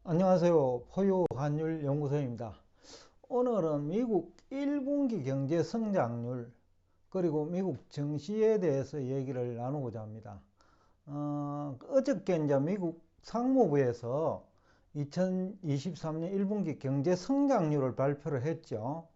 안녕하세요. 포유 환율 연구소입니다. 오늘은 미국 1분기 경제 성장률 그리고 미국 증시에 대해서 얘기를 나누고자 합니다. 어저께 이제 미국 상무부에서 2023년 1분기 경제 성장률을 발표를 했죠.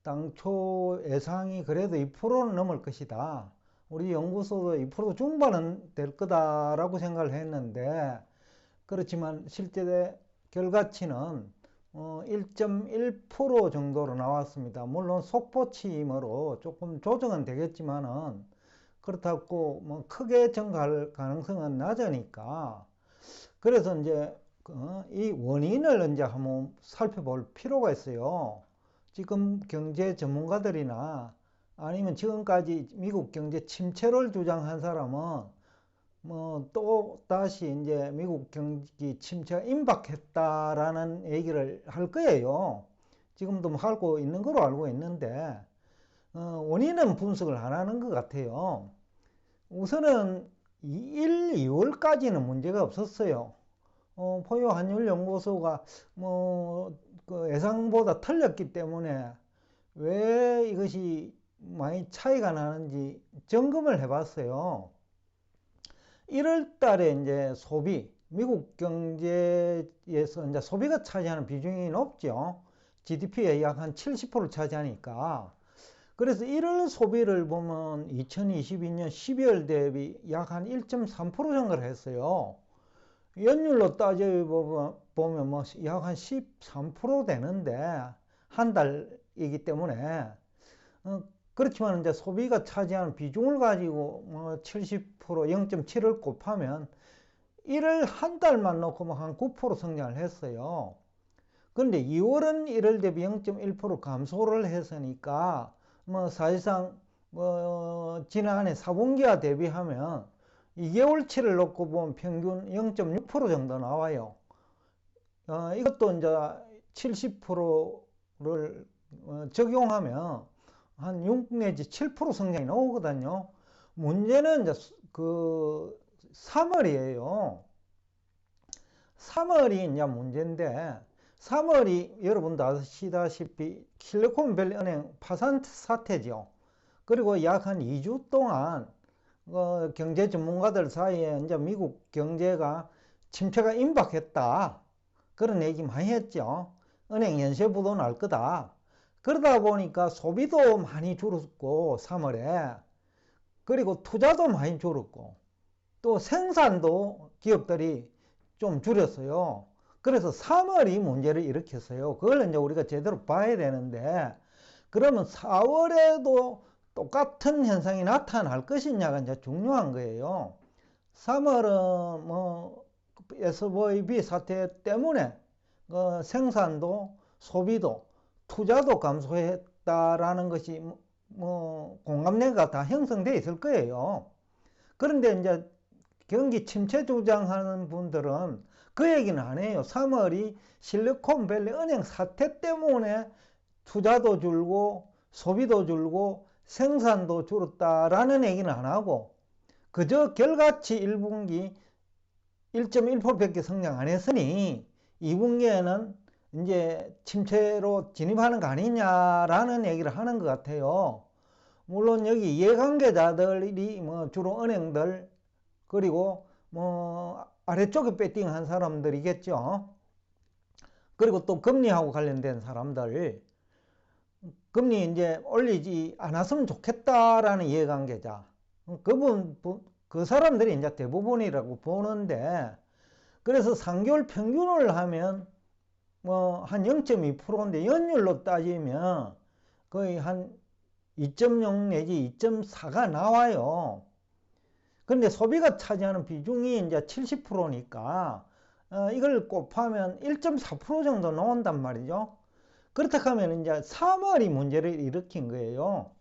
당초 예상이 그래도 2%는 넘을 것이다. 우리 연구소도 2% 중반은 될 거다라고 생각을 했는데, 그렇지만 실제 결과치는 1.1% 정도로 나왔습니다. 물론 속보침으로 조금 조정은 되겠지만은 그렇다고 뭐 크게 증가할 가능성은 낮으니까, 그래서 이제 이 원인을 이제 한번 살펴볼 필요가 있어요. 지금 경제 전문가들이나 아니면 지금까지 미국 경제 침체를 주장한 사람은 뭐 또 다시 이제 미국 경기 침체가 임박했다라는 얘기를 할 거예요. 지금도 뭐 하고 있는 거로 알고 있는데, 원인은 분석을 안 하는 것 같아요. 우선은 1, 2월까지는 문제가 없었어요. 포유 환율 연구소가 그 예상보다 틀렸기 때문에 왜 이것이 많이 차이가 나는지 점검을 해봤어요. 1월 달에 이제 미국 경제에서 이제 소비가 차지하는 비중이 높죠. GDP의 약 한 70%를 차지하니까. 그래서 1월 소비를 보면 2022년 12월 대비 약 한 1.3% 증가를 했어요. 연율로 따져보면 뭐 약 한 13% 되는데, 한 달이기 때문에 그렇지만 이제 소비가 차지하는 비중을 가지고 뭐 70%, 0.7을 곱하면 1월 한 달만 놓고 뭐 한 9% 성장을 했어요. 그런데 2월은 1월 대비 0.1% 감소를 했으니까 뭐 사실상 뭐 지난해 4분기와 대비하면 2개월치를 놓고 보면 평균 0.6% 정도 나와요. 이것도 이제 70%를 적용하면 한 6 내지 7% 성장이 나오거든요. 문제는 이제 그 3월이에요. 3월이 이제 문제인데, 3월이 여러분도 아시다시피 실리콘밸리 은행 파산 사태죠. 그리고 약 한 2주 동안 경제 전문가들 사이에 이제 미국 경제가 침체가 임박했다, 그런 얘기 많이 했죠. 은행 연쇄부도 날 거다. 그러다 보니까 소비도 많이 줄었고 3월에, 그리고 투자도 많이 줄었고 또 생산도 기업들이 좀 줄였어요. 그래서 3월이 문제를 일으켰어요. 그걸 이제 우리가 제대로 봐야 되는데, 그러면 4월에도 똑같은 현상이 나타날 것이냐가 이제 중요한 거예요. 3월은 뭐 SVB 사태 때문에 생산도 소비도 투자도 감소했다라는 것이 뭐 공감대가 다 형성되어 있을 거예요. 그런데 이제 경기 침체 주장하는 분들은 그 얘기는 안 해요. 3월이 실리콘밸리 은행 사태 때문에 투자도 줄고 소비도 줄고 생산도 줄었다라는 얘기는 안 하고, 그저 결과치 1분기 1.1%밖에 성장 안 했으니 2분기에는 이제 침체로 진입하는 거 아니냐라는 얘기를 하는 것 같아요. 물론 여기 이해관계자들이 뭐 주로 은행들, 그리고 뭐 아래쪽에 배팅한 사람들이겠죠. 그리고 또 금리하고 관련된 사람들, 금리 이제 올리지 않았으면 좋겠다라는 이해관계자, 그 사람들이 이제 대부분이라고 보는데, 그래서 3개월 평균을 하면 뭐 한 0.2%인데 연율로 따지면 거의 한 2.0 내지 2.4가 나와요. 그런데 소비가 차지하는 비중이 이제 70%니까 이걸 곱하면 1.4% 정도 나온단 말이죠. 그렇다 하면 이제 3월이 문제를 일으킨 거예요.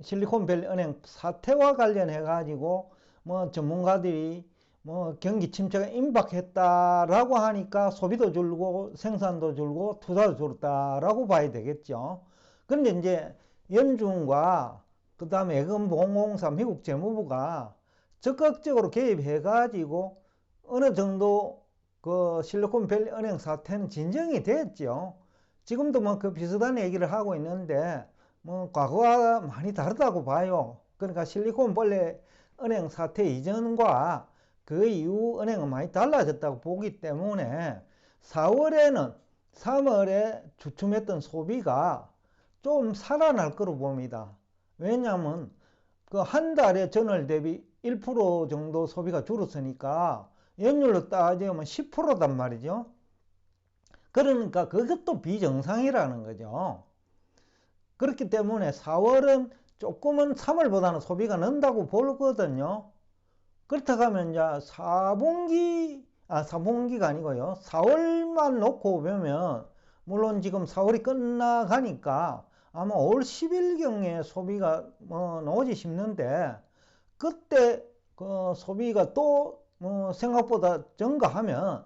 실리콘밸리 은행 사태와 관련해 가지고 뭐 전문가들이 뭐 경기 침체가 임박했다라고 하니까 소비도 줄고 생산도 줄고 투자도 줄었다라고 봐야 되겠죠. 그런데 이제 연준과 그 다음에 예금보험공사 미국 재무부가 적극적으로 개입해 가지고 어느 정도 그 실리콘밸리 은행 사태는 진정이 됐죠. 지금도 뭐 그 비슷한 얘기를 하고 있는데 뭐 과거와 많이 다르다고 봐요. 그러니까 실리콘밸리 은행 사태 이전과 그 이후 은행은 많이 달라졌다고 보기 때문에 4월에는 3월에 주춤했던 소비가 좀 살아날 거로 봅니다. 왜냐하면 그 한 달에 전월 대비 1% 정도 소비가 줄었으니까 연율로 따지면 10%단 말이죠. 그러니까 그것도 비정상이라는 거죠. 그렇기 때문에 4월은 조금은 3월보다는 소비가 는다고 보거든요. 그렇다고 하면 이제 4분기가 아니고요. 4월만 놓고 보면 물론 지금 4월이 끝나가니까 아마 5월 10일경에 소비가 나오지 싶는데 그때 그 소비가 또 생각보다 증가하면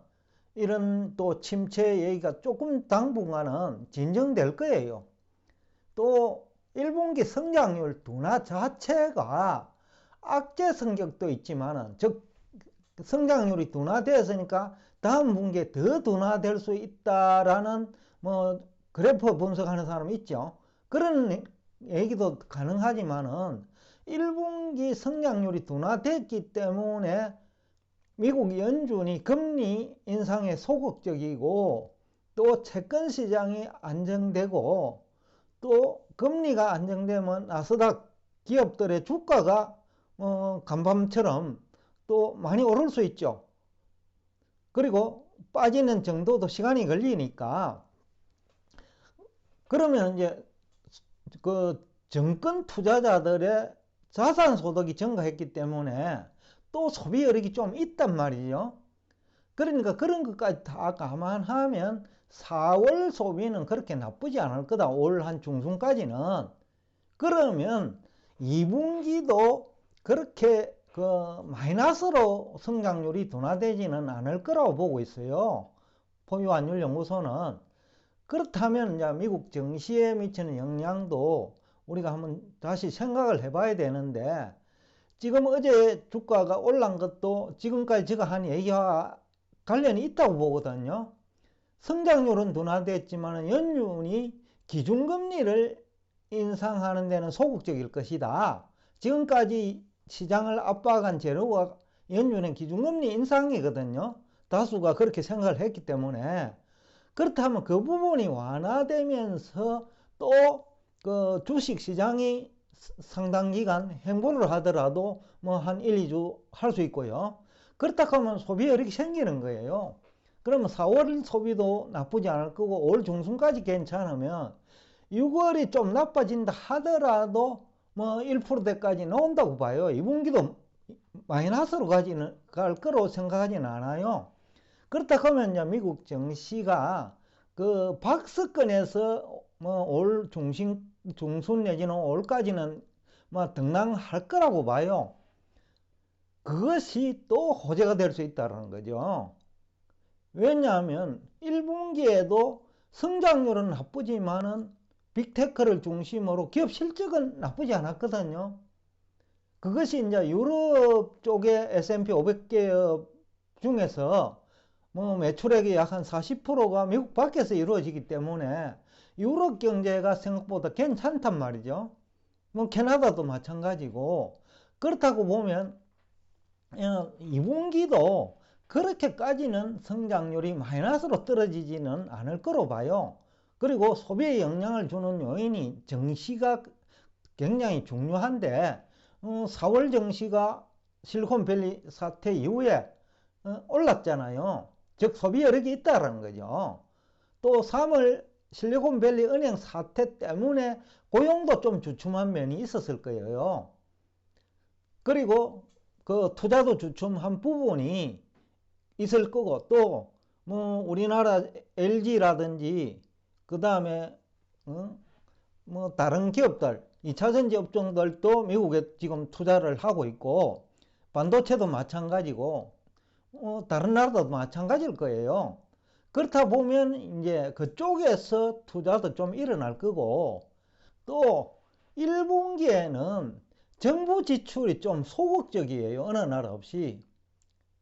이런 또 침체 얘기가 조금 당분간은 진정될 거예요. 또 1분기 성장률 둔화 자체가 악재 성격도 있지만은 즉 성장률이 둔화되었으니까 다음 분기에 더 둔화될 수 있다라는 그래프 분석하는 사람이 있죠. 그런 얘기도 가능하지만은 1분기 성장률이 둔화됐기 때문에 미국 연준이 금리 인상에 소극적이고 또 채권 시장이 안정되고 또 금리가 안정되면 나스닥 기업들의 주가가 간밤처럼 또 많이 오를 수 있죠. 그리고 빠지는 정도도 시간이 걸리니까 그러면 이제 그 정권 투자자들의 자산 소득이 증가했기 때문에 또 소비 여력이 좀 있단 말이죠. 그러니까 그런 것까지 다 감안하면 4월 소비는 그렇게 나쁘지 않을 거다. 올 한 중순까지는. 그러면 2분기도 그렇게 그 마이너스로 성장률이 둔화되지는 않을 거라고 보고 있어요. 포유환율연구소는. 그렇다면 이제 미국 증시에 미치는 영향도 우리가 한번 다시 생각을 해봐야 되는데 지금 어제 주가가 올란 것도 지금까지 제가 한 얘기와 관련이 있다고 보거든요. 성장률은 둔화됐지만 연준이 기준금리를 인상하는 데는 소극적일 것이다. 지금까지 시장을 압박한 재료가 연준의 기준금리 인상이거든요. 다수가 그렇게 생각을 했기 때문에. 그렇다면 그 부분이 완화되면서 또 그 주식시장이 상당 기간 행보를 하더라도 한 1, 2주 할 수 있고요. 그렇다고 하면 소비 여력이 생기는 거예요. 그러면 4월 소비도 나쁘지 않을 거고 5월 중순까지 괜찮으면 6월이 좀 나빠진다 하더라도 1%대까지 나온다고 봐요. 2분기도 마이너스로 갈 거로 생각하지는 않아요. 그렇다고 하면 이제 미국 증시가 그 박스권에서 올 중순 내지는 5월까지는 등락할 거라고 봐요. 그것이 또 호재가 될 수 있다는 거죠. 왜냐하면 1분기에도 성장률은 나쁘지만은 빅테크를 중심으로 기업 실적은 나쁘지 않았거든요. 그것이 이제 유럽 쪽의 S&P 500개업 중에서 매출액이 약 한 40%가 미국 밖에서 이루어지기 때문에 유럽 경제가 생각보다 괜찮단 말이죠. 캐나다도 마찬가지고. 그렇다고 보면 2분기도 그렇게까지는 성장률이 마이너스로 떨어지지는 않을 거로 봐요. 그리고 소비에 영향을 주는 요인이 증시가 굉장히 중요한데 4월 증시가 실리콘밸리 사태 이후에 올랐잖아요. 즉 소비 여력이 있다는 거죠. 또 3월 실리콘밸리 은행 사태 때문에 고용도 좀 주춤한 면이 있었을 거예요. 그리고 그 투자도 주춤한 부분이 있을 거고 또 우리나라 LG라든지 그 다음에 다른 기업들 2차전지 업종들도 미국에 지금 투자를 하고 있고 반도체도 마찬가지고 다른 나라도 마찬가지일 거예요. 그렇다 보면 이제 그쪽에서 투자도 좀 일어날 거고 또 1분기에는 정부 지출이 좀 소극적이에요. 어느 나라 없이.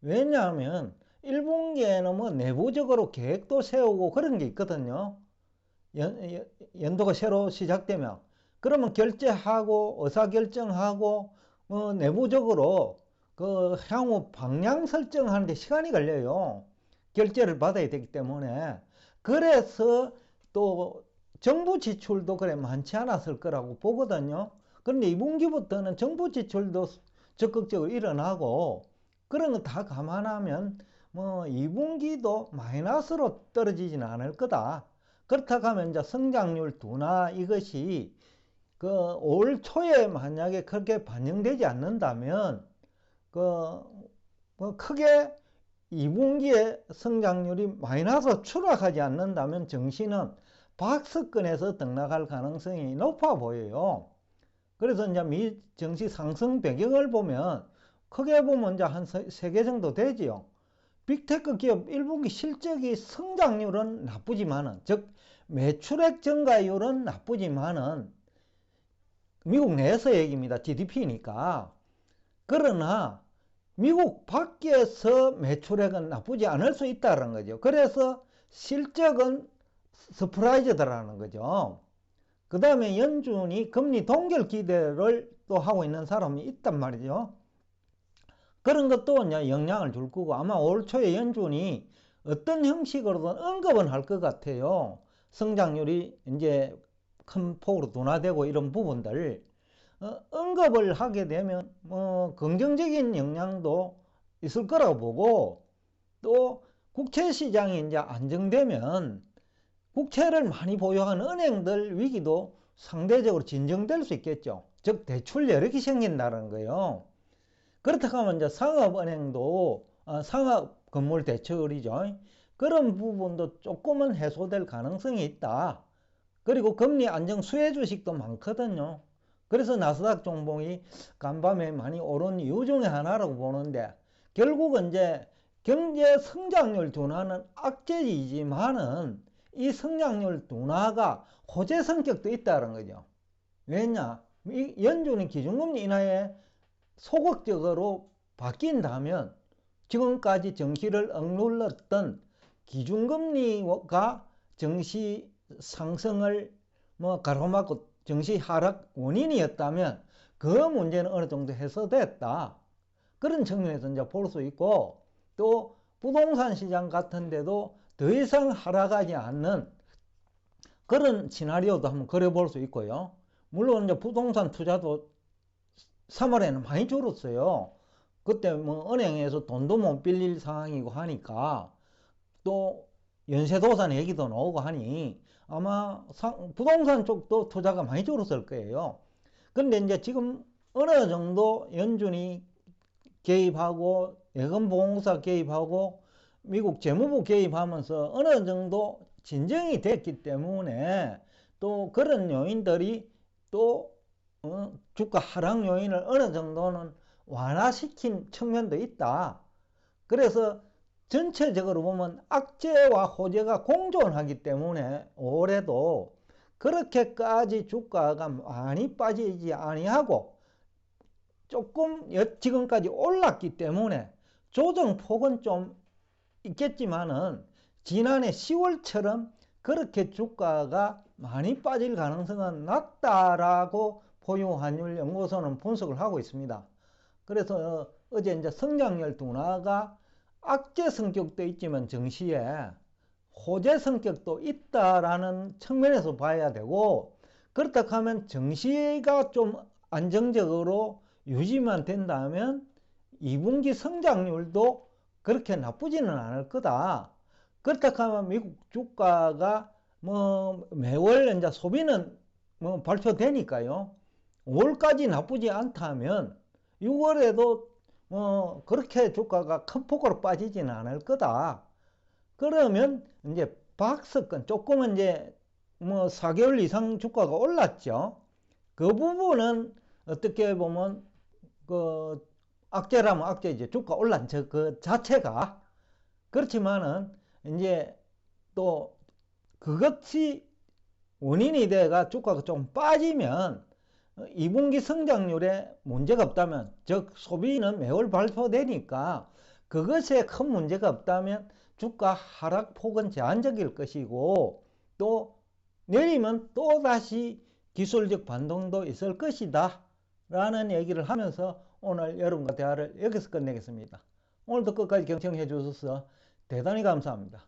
왜냐하면 1분기에는 뭐 내부적으로 계획도 세우고 그런 게 있거든요. 연도가 새로 시작되면. 그러면 결제하고 의사결정하고 내부적으로 그 향후 방향 설정하는 데 시간이 걸려요. 결제를 받아야 되기 때문에. 그래서 또 정부 지출도 그래 많지 않았을 거라고 보거든요. 그런데 2분기부터는 정부 지출도 적극적으로 일어나고 그런 거 다 감안하면 뭐 2분기도 마이너스로 떨어지지는 않을 거다. 그렇다고 하면 이제 성장률 둔화 이것이 그 올 초에 만약에 그렇게 반영되지 않는다면 크게 2분기에 성장률이 마이너스로 추락하지 않는다면 증시는 박스권에서 등락할 가능성이 높아 보여요. 그래서 이제 미 증시 상승 배경을 보면 크게 보면 이제 한 3개 정도 되지요. 빅테크 기업 1분기 실적이 성장률은 나쁘지만은, 즉 매출액 증가율은 나쁘지만은 미국 내에서 얘기입니다. GDP니까. 그러나 미국 밖에서 매출액은 나쁘지 않을 수 있다는 거죠. 그래서 실적은 서프라이즈더라는 거죠. 그 다음에 연준이 금리 동결 기대를 또 하고 있는 사람이 있단 말이죠. 그런 것도 이제 영향을 줄 거고 아마 올 초에 연준이 어떤 형식으로든 언급은 할 것 같아요. 성장률이 이제 큰 폭으로 둔화되고 이런 부분들 언급을 하게 되면 긍정적인 영향도 있을 거라고 보고 또 국채 시장이 이제 안정되면 국채를 많이 보유하는 은행들 위기도 상대적으로 진정될 수 있겠죠. 즉 대출 여력이 생긴다는 거예요. 그렇다고 하면 이제 상업은행도 상업건물 대출이죠. 그런 부분도 조금은 해소될 가능성이 있다. 그리고 금리 안정 수혜 주식도 많거든요. 그래서 나스닥 종목이 간밤에 많이 오른 이유 중에 하나라고 보는데 결국은 이제 경제 성장률 둔화는 악재이지만은 이 성장률 둔화가 호재 성격도 있다는 거죠. 왜냐? 연준이 기준금리 인하에 소극적으로 바뀐다면 지금까지 증시를 억눌렀던 기준금리가 증시 상승을 가로막고 증시 하락 원인이었다면 그 문제는 어느 정도 해소됐다. 그런 측면에서 이제 볼 수 있고 또 부동산 시장 같은 데도 더 이상 하락하지 않는 그런 시나리오도 한번 그려볼 수 있고요. 물론 이제 부동산 투자도 3월에는 많이 줄었어요. 그때 뭐 은행에서 돈도 못 빌릴 상황이고 하니까 또 연쇄도산 얘기도 나오고 하니 아마 부동산 쪽도 투자가 많이 줄었을 거예요. 근데 이제 지금 어느 정도 연준이 개입하고 예금보험사 개입하고 미국 재무부 개입하면서 어느 정도 진정이 됐기 때문에 또 그런 요인들이 또 주가 하락 요인을 어느 정도는 완화시킨 측면도 있다. 그래서 전체적으로 보면 악재와 호재가 공존하기 때문에 올해도 그렇게까지 주가가 많이 빠지지 아니하고 조금 지금까지 올랐기 때문에 조정폭은 좀 있겠지만은 지난해 10월처럼 그렇게 주가가 많이 빠질 가능성은 낮다라고 포유환율연구소는 분석을 하고 있습니다. 그래서 어제 이제 성장률 둔화가 악재 성격도 있지만 증시에 호재 성격도 있다라는 측면에서 봐야 되고 그렇다고 하면 증시가 좀 안정적으로 유지만 된다면 2분기 성장률도 그렇게 나쁘지는 않을 거다. 그렇다고 하면 미국 주가가 매월 이제 소비는 발표되니까요. 5월까지 나쁘지 않다면 6월에도 그렇게 주가가 큰 폭으로 빠지지는 않을 거다. 그러면 이제 박스권 조금은 이제 4개월 이상 주가가 올랐죠. 그 부분은 어떻게 보면 그 악재라면 악재이죠. 주가 올란 그 자체가. 그렇지만은 이제 또 그것이 원인이 돼가 주가가 좀 빠지면 2분기 성장률에 문제가 없다면 즉 소비는 매월 발표되니까 그것에 큰 문제가 없다면 주가 하락폭은 제한적일 것이고, 또 내리면 또다시 기술적 반동도 있을 것이다 라는 얘기를 하면서 오늘 여러분과 대화를 여기서 끝내겠습니다. 오늘도 끝까지 경청해 주셔서 대단히 감사합니다.